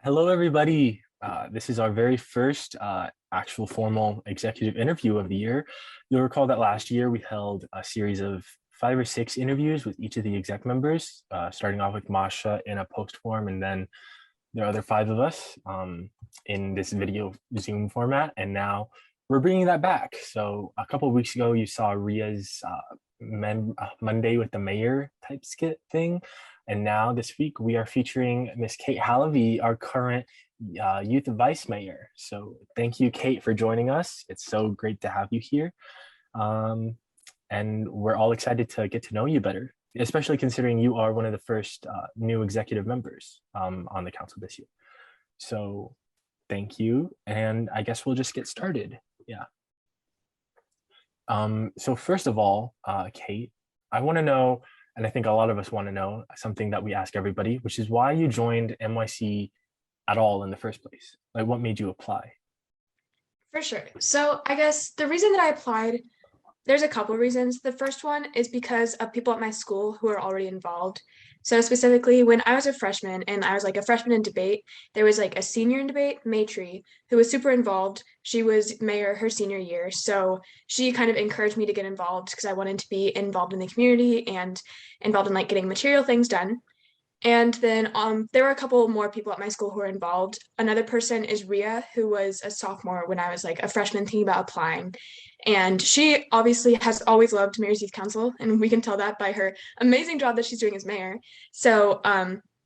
Hello, everybody. This is our very first actual formal executive interview of the year. You'll recall that last year we held a series of 5 or 6 interviews with each of the exec members, starting off with Masha in a post form, and then there are other 5 of us in this video Zoom format. And now we're bringing that back. So a couple of weeks ago, you saw Ria's Monday with the mayor type skit thing. And now this week we are featuring Miss Kate Halabi, our current youth vice mayor. So thank you, Kate, for joining us. It's so great to have you here. Um, and we're all excited to get to know you better, especially considering you are one of the first new executive members on the council this year. So thank you. And I guess we'll just get started. Yeah. So first of all, Kate, I want to know, and I think a lot of us want to know something that we ask everybody, which is why you joined NYC at all in the first place. Like, what made you apply? For sure. So I guess the reason that I applied, there's a couple of reasons. The first one is because of people at my school who are already involved. So specifically, when I was a freshman and I was like a freshman in debate, there was like a senior in debate, Matry, who was super involved. She was mayor her senior year. So she kind of encouraged me to get involved because I wanted to be involved in the community and involved in like getting material things done. And then there were a couple more people at my school who were involved. Another person is Ria, who was a sophomore when I was like a freshman thinking about applying. And she obviously has always loved Mayor's Youth Council, and we can tell that by her amazing job that she's doing as mayor. So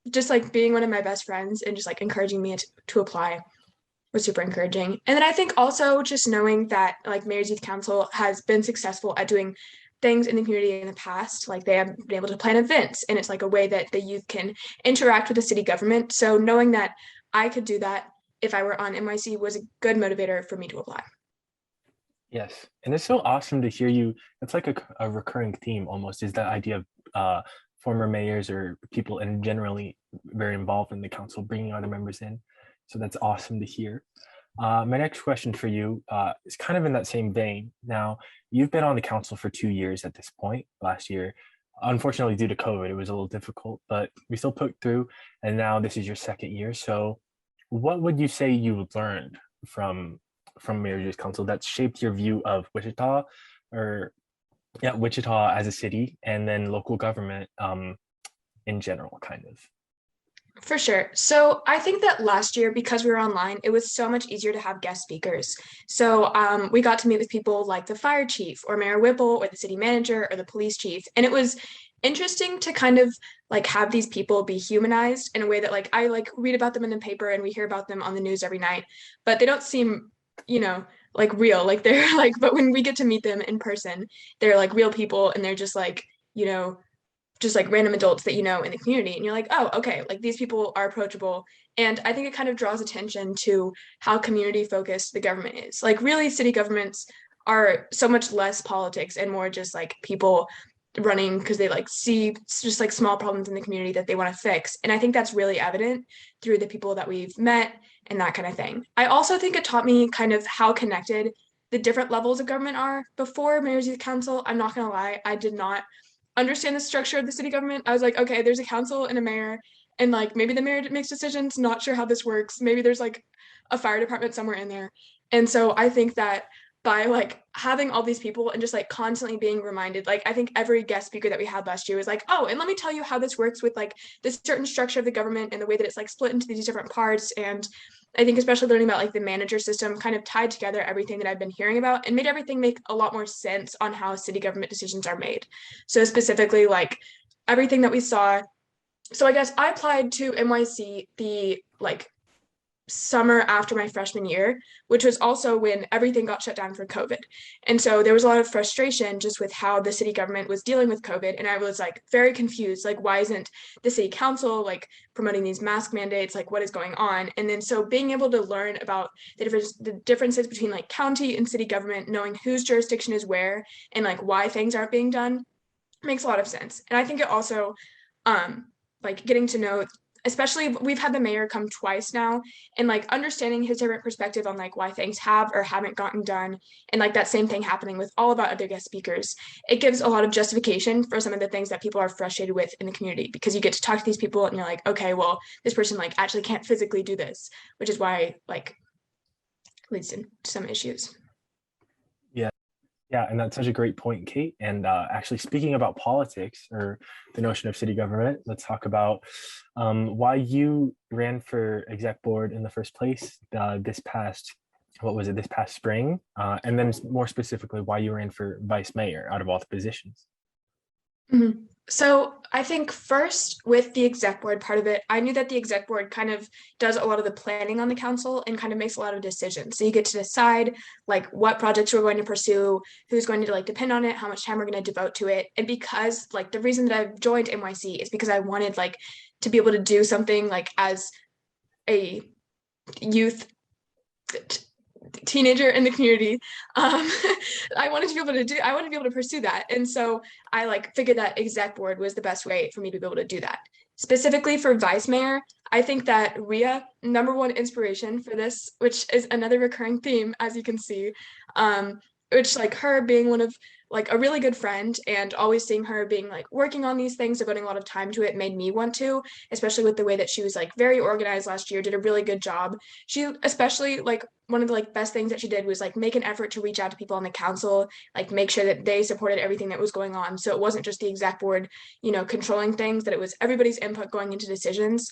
just like being one of my best friends and just like encouraging me to apply was super encouraging. And then I think also just knowing that like Mayor's Youth Council has been successful at doing things in the community in the past, like they have been able to plan events, and it's like a way that the youth can interact with the city government. So knowing that I could do that if I were on NYC was a good motivator for me to apply. Yes, and it's so awesome to hear you. It's like a recurring theme almost, is that idea of former mayors or people and generally very involved in the council bringing other members in. So that's awesome to hear. My next question for you is kind of in that same vein. Now, you've been on the council for 2 years at this point. Last year, unfortunately, due to COVID, it was a little difficult, but we still put through. And now this is your second year. So, what would you say you learned from Mayor's Youth Council that shaped your view of Wichita, or yeah, Wichita as a city, and then local government in general, kind of? For sure. So I think that last year, because we were online, it was so much easier to have guest speakers. So we got to meet with people like the fire chief or Mayor Whipple or the city manager or the police chief. And it was interesting to kind of like have these people be humanized in a way that like I like read about them in the paper and we hear about them on the news every night, but they don't seem, you know, like real. Like they're like, but when we get to meet them in person, they're like real people and they're just like, you know, just like random adults that you know in the community, and you're like, oh, okay, like these people are approachable. And I think it kind of draws attention to how community focused the government is. Like really city governments are so much less politics and more just like people running because they like see just like small problems in the community that they want to fix. And I think that's really evident through the people that we've met and that kind of thing. I also think it taught me kind of how connected the different levels of government are. Before Mayor's Youth Council, I'm not gonna lie, I did not understand the structure of the city government. I was like, okay, there's a council and a mayor, and like maybe the mayor makes decisions, not sure how this works. Maybe there's like a fire department somewhere in there. And so I think that by like having all these people and just like constantly being reminded, like I think every guest speaker that we had last year was like, oh, and let me tell you how this works with like this certain structure of the government and the way that it's like split into these different parts. And I think especially learning about like the manager system kind of tied together everything that I've been hearing about and made everything make a lot more sense on how city government decisions are made. So specifically like everything that we saw. So I guess I applied to NYC the like summer after my freshman year, which was also when everything got shut down for COVID. And so there was a lot of frustration just with how the city government was dealing with COVID. And I was like very confused, like, why isn't the city council like promoting these mask mandates? Like, what is going on? And then so being able to learn about the differences between like county and city government, knowing whose jurisdiction is where and like why things aren't being done makes a lot of sense. And I think it also like getting to know especially we've had the mayor come twice now, and like understanding his different perspective on like why things have or haven't gotten done, and like that same thing happening with all of our other guest speakers, it gives a lot of justification for some of the things that people are frustrated with in the community, because you get to talk to these people and you're like, okay, well, this person like actually can't physically do this, which is why like leads to some issues. Yeah, yeah, and that's such a great point, Kate. And actually, speaking about politics or the notion of city government, let's talk about why you ran for exec board in the first place this past, what was it, this past spring, and then more specifically, why you ran for vice mayor out of all the positions. Mhm. So I think first with the exec board part of it, I knew that the exec board kind of does a lot of the planning on the council and kind of makes a lot of decisions. So you get to decide like what projects we're going to pursue, who's going to like depend on it, how much time we're going to devote to it. And because like the reason that I've joined NYC is because I wanted like to be able to do something like as a youth teenager in the community. I wanted to be able to do, I wanted to be able to pursue that. And so I like figured that exec board was the best way for me to be able to do that. Specifically for vice mayor, I think that Ria, number one inspiration for this, which is another recurring theme, as you can see, which like her being one of like a really good friend and always seeing her being like working on these things, devoting a lot of time to it made me want to, especially with the way that she was like very organized last year, did a really good job. She especially like one of the like best things that she did was like make an effort to reach out to people on the council, like make sure that they supported everything that was going on. So it wasn't just the exec board, you know, controlling things, that it was everybody's input going into decisions.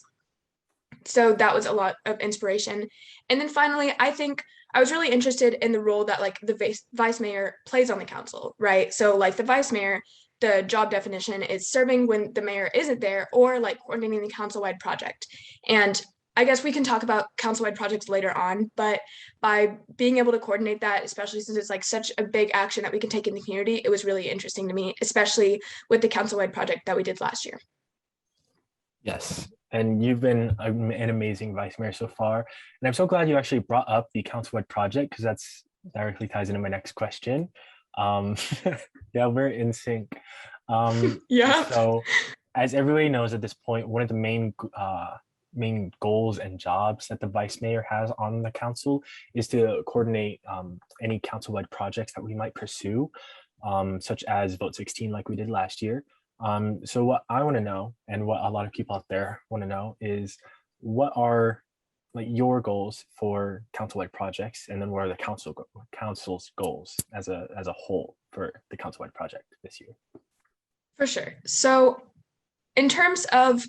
So that was a lot of inspiration. And then finally, I think I was really interested in the role that like the vice mayor plays on the council, right? So like the vice mayor, the job definition is serving when the mayor isn't there, or like coordinating the council-wide project. And I guess we can talk about council-wide projects later on, but by being able to coordinate that, especially since it's like such a big action that we can take in the community, it was really interesting to me, especially with the council-wide project that we did last year. Yes. And you've been an amazing vice mayor so far. And I'm so glad you actually brought up the councilwide project because that's directly ties into my next question. Um, yeah, we're in sync. Um, Yeah. so, as everybody knows at this point, one of the main goals and jobs that the vice mayor has on the council is to coordinate any council-wide projects that we might pursue, such as Vote 16, like we did last year. So what I want to know, and what a lot of people out there want to know, is what are like your goals for council-wide projects, and then what are the council's goals as a whole for the council-wide project this year? For sure. So, in terms of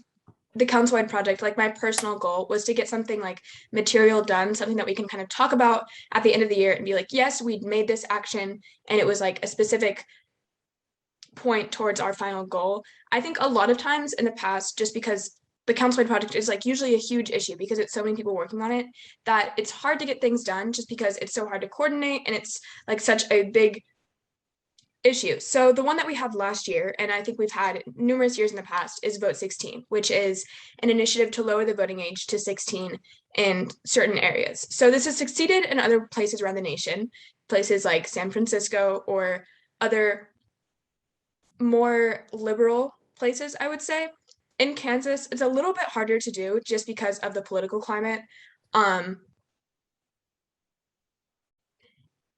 the council-wide project, like my personal goal was to get something like material done, something that we can kind of talk about at the end of the year and be like, yes, we'd made this action and it was like a specific point towards our final goal. I think a lot of times in the past, just because the council-wide project is like usually a huge issue because it's so many people working on it, that it's hard to get things done just because it's so hard to coordinate and it's like such a big issue. So the one that we have last year, and I think we've had numerous years in the past, is Vote 16, which is an initiative to lower the voting age to 16 in certain areas. So this has succeeded in other places around the nation, places like San Francisco or other more liberal places, I would say. In Kansas, it's a little bit harder to do just because of the political climate. Um,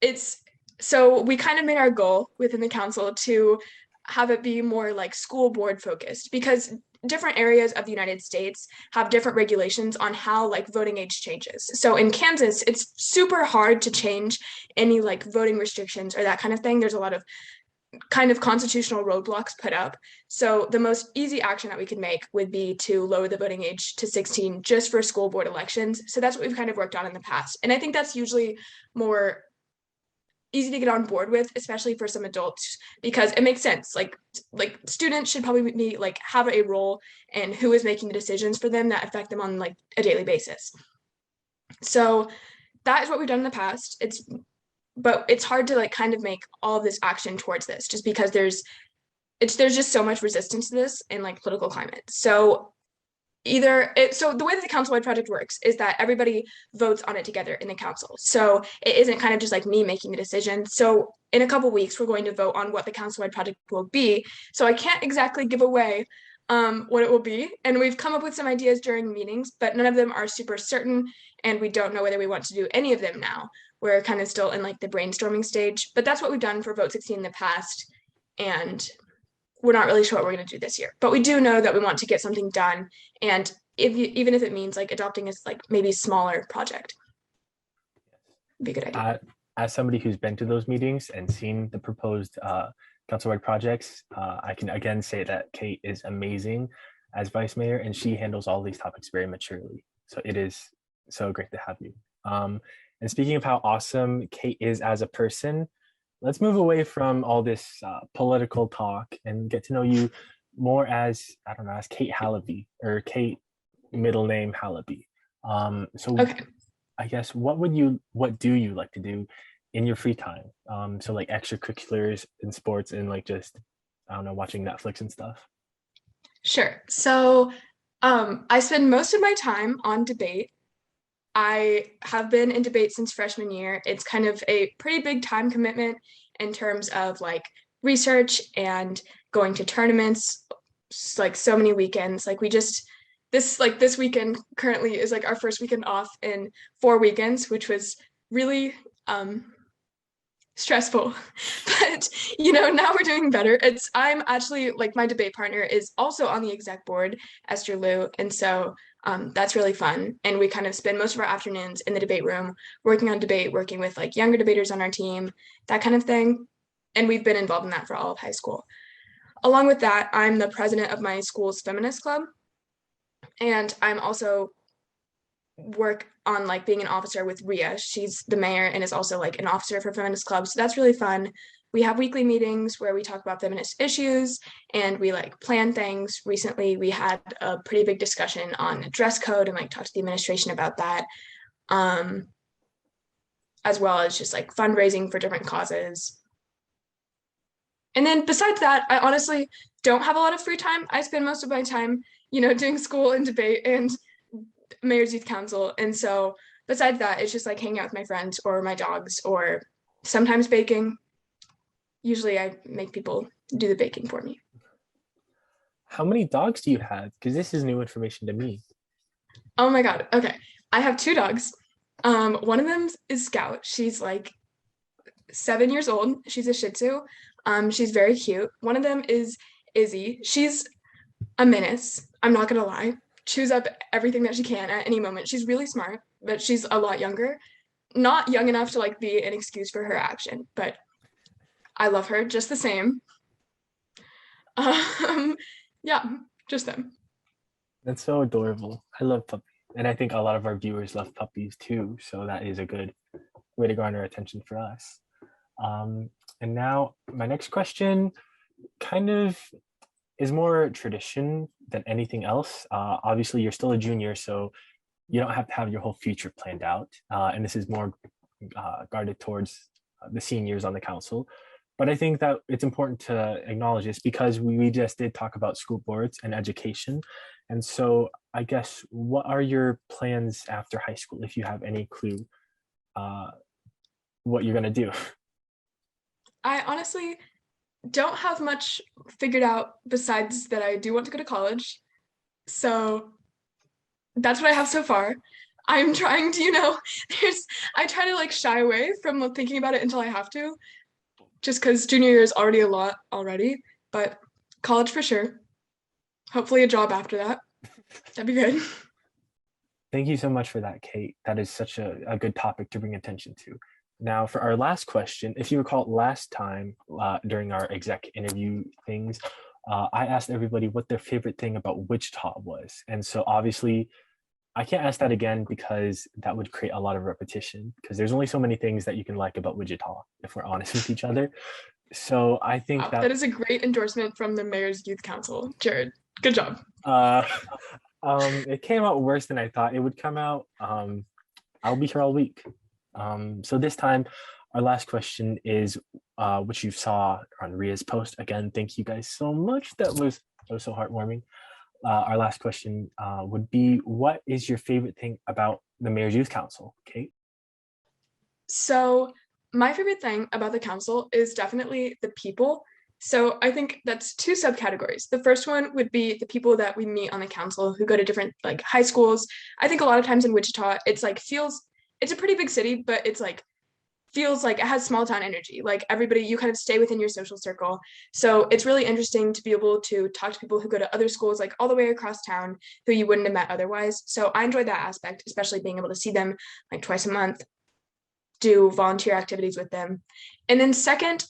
it's so we kind of made our goal within the council to have it be more like school board focused, because different areas of the United States have different regulations on how like voting age changes. So in Kansas, it's super hard to change any like voting restrictions or that kind of thing. There's a lot of kind of constitutional roadblocks put up. So the most easy action that we could make would be to lower the voting age to 16 just for school board elections. So that's what we've kind of worked on in the past. And I think that's usually more easy to get on board with, especially for some adults, because it makes sense. Like students should probably be like have a role in who is making the decisions for them that affect them on like a daily basis. So that is what we've done in the past. It's hard to like kind of make all of this action towards this just because there's just so much resistance to this in like political climate. So so the way that the council-wide project works is that everybody votes on it together in the council. So it isn't kind of just like me making the decision. So in a couple weeks, we're going to vote on what the council-wide project will be. So I can't exactly give away what it will be. And we've come up with some ideas during meetings, but none of them are super certain. And we don't know whether we want to do any of them now. We're kind of still in like the brainstorming stage, but that's what we've done for Vote 16 in the past. And we're not really sure what we're going to do this year, but we do know that we want to get something done. And even if it means like adopting a like maybe smaller project, would be a good idea. As somebody who's been to those meetings and seen the proposed councilwide projects, I can again say that Kate is amazing as vice mayor, and she handles all these topics very maturely. So it is so great to have you. And speaking of how awesome Kate is as a person, let's move away from all this political talk and get to know you more as, I don't know, as Kate Halabi, or Kate middle name Halabi. So Okay. I guess what do you like to do in your free time? So like extracurriculars in sports and like just, I don't know, watching Netflix and stuff. Sure. So I spend most of my time on debate. I have been in debate since freshman year. It's kind of a pretty big time commitment in terms of like research and going to tournaments, like so many weekends. Like we just this weekend currently is like our first weekend off in 4 weekends, which was really stressful. But now we're doing better. I'm actually like my debate partner is also on the exec board, Esther Liu, and so that's really fun. And we kind of spend most of our afternoons in the debate room working on debate, working with like younger debaters on our team, that kind of thing. And we've been involved in that for all of high school. Along with that, I'm the president of my school's feminist club. And I'm also work on like being an officer with Ria. She's the mayor and is also like an officer for feminist club. So that's really fun. We have weekly meetings where we talk about feminist issues and we like plan things. Recently, we had a pretty big discussion on dress code and like talked to the administration about that, as well as just like fundraising for different causes. And then besides that, I honestly don't have a lot of free time. I spend most of my time, doing school and debate and mayor's youth council. And so besides that, it's just like hanging out with my friends or my dogs or sometimes baking. Usually I make people do the baking for me. How many dogs do you have? Because this is new information to me. Oh my God. Okay. I have two dogs. One of them is Scout. She's like 7 years old. She's a Shih Tzu. She's very cute. One of them is Izzy. She's a menace. I'm not gonna lie. Chews up everything that she can at any moment. She's really smart, but she's a lot younger. Not young enough to like be an excuse for her action, but I love her just the same. Um, yeah, just them. That's so adorable. I love puppies. And I think a lot of our viewers love puppies too. So that is a good way to garner attention for us. And now my next question kind of is more tradition than anything else. Obviously, you're still a junior, so you don't have to have your whole future planned out. And this is more guarded towards the seniors on the council. But I think that it's important to acknowledge this because we just did talk about school boards and education. And so I guess what are your plans after high school, if you have any clue what you're going to do? I honestly don't have much figured out besides that I do want to go to college. So that's what I have so far. I'm trying to, I try to like shy away from thinking about it until I have to, just because junior year is already a lot already, but college for sure. Hopefully a job after that. That'd be good. Thank you so much for that, Kate. That is such a good topic to bring attention to. Now, for our last question, if you recall last time during our exec interview things, I asked everybody what their favorite thing about Wichita was. And so obviously, I can't ask that again because that would create a lot of repetition because there's only so many things that you can like about Wichita, if we're honest with each other. So I think Wow, that is a great endorsement from the Mayor's Youth Council. Jared, good job. uh, it came out worse than I thought it would come out. I'll be here all week. So this time, our last question is, which you saw on Ria's post. Again, thank you guys so much. That was so heartwarming. Our last question would be, what is your favorite thing about the Mayor's Youth Council, Kate? So my favorite thing about the council is definitely the people. So I think that's two subcategories. The first one would be the people that we meet on the council who go to different like high schools. I think a lot of times in Wichita, it's like feels it's a pretty big city, but it's like feels like it has small town energy. Like everybody, you kind of stay within your social circle. So it's really interesting to be able to talk to people who go to other schools, like all the way across town, who you wouldn't have met otherwise. So I enjoyed that aspect, especially being able to see them like twice a month, do volunteer activities with them. And then second,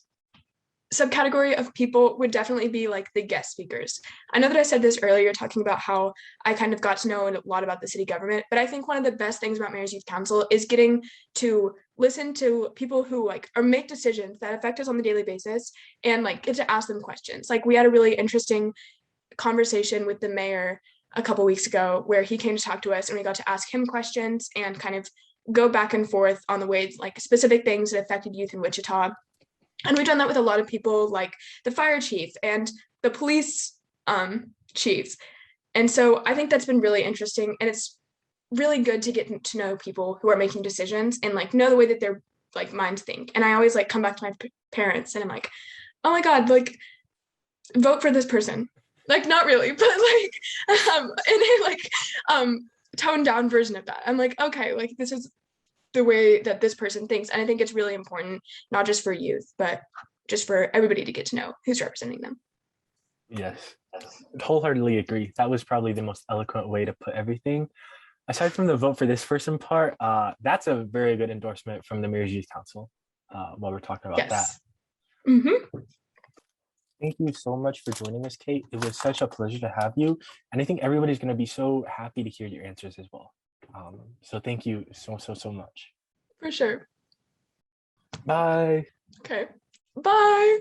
subcategory of people would definitely be like the guest speakers. I know that I said this earlier, talking about how I kind of got to know a lot about the city government, but I think one of the best things about Mayor's Youth Council is getting to listen to people who like or make decisions that affect us on the daily basis and like get to ask them questions. Like we had a really interesting conversation with the mayor a couple weeks ago where he came to talk to us and we got to ask him questions and kind of go back and forth on the ways like specific things that affected youth in Wichita. And we've done that with a lot of people like the fire chief and the police chiefs. And so I think that's been really interesting. And it's really good to get to know people who are making decisions and like know the way that their like minds think. And I always like come back to my parents and I'm like, oh my God, like vote for this person. Like not really, but like in a like toned down version of that. I'm like, okay, like this is the way that this person thinks. And I think it's really important, not just for youth, but just for everybody to get to know who's representing them. Yes, wholeheartedly agree. That was probably the most eloquent way to put everything. Aside from the vote for this person part, that's a very good endorsement from the Mayor's Youth Council while we're talking about that. Yes. Mm-hmm. Thank you so much for joining us, Kate. It was such a pleasure to have you. And I think everybody's going to be so happy to hear your answers as well. So thank you so much. For sure. Bye. Okay. Bye.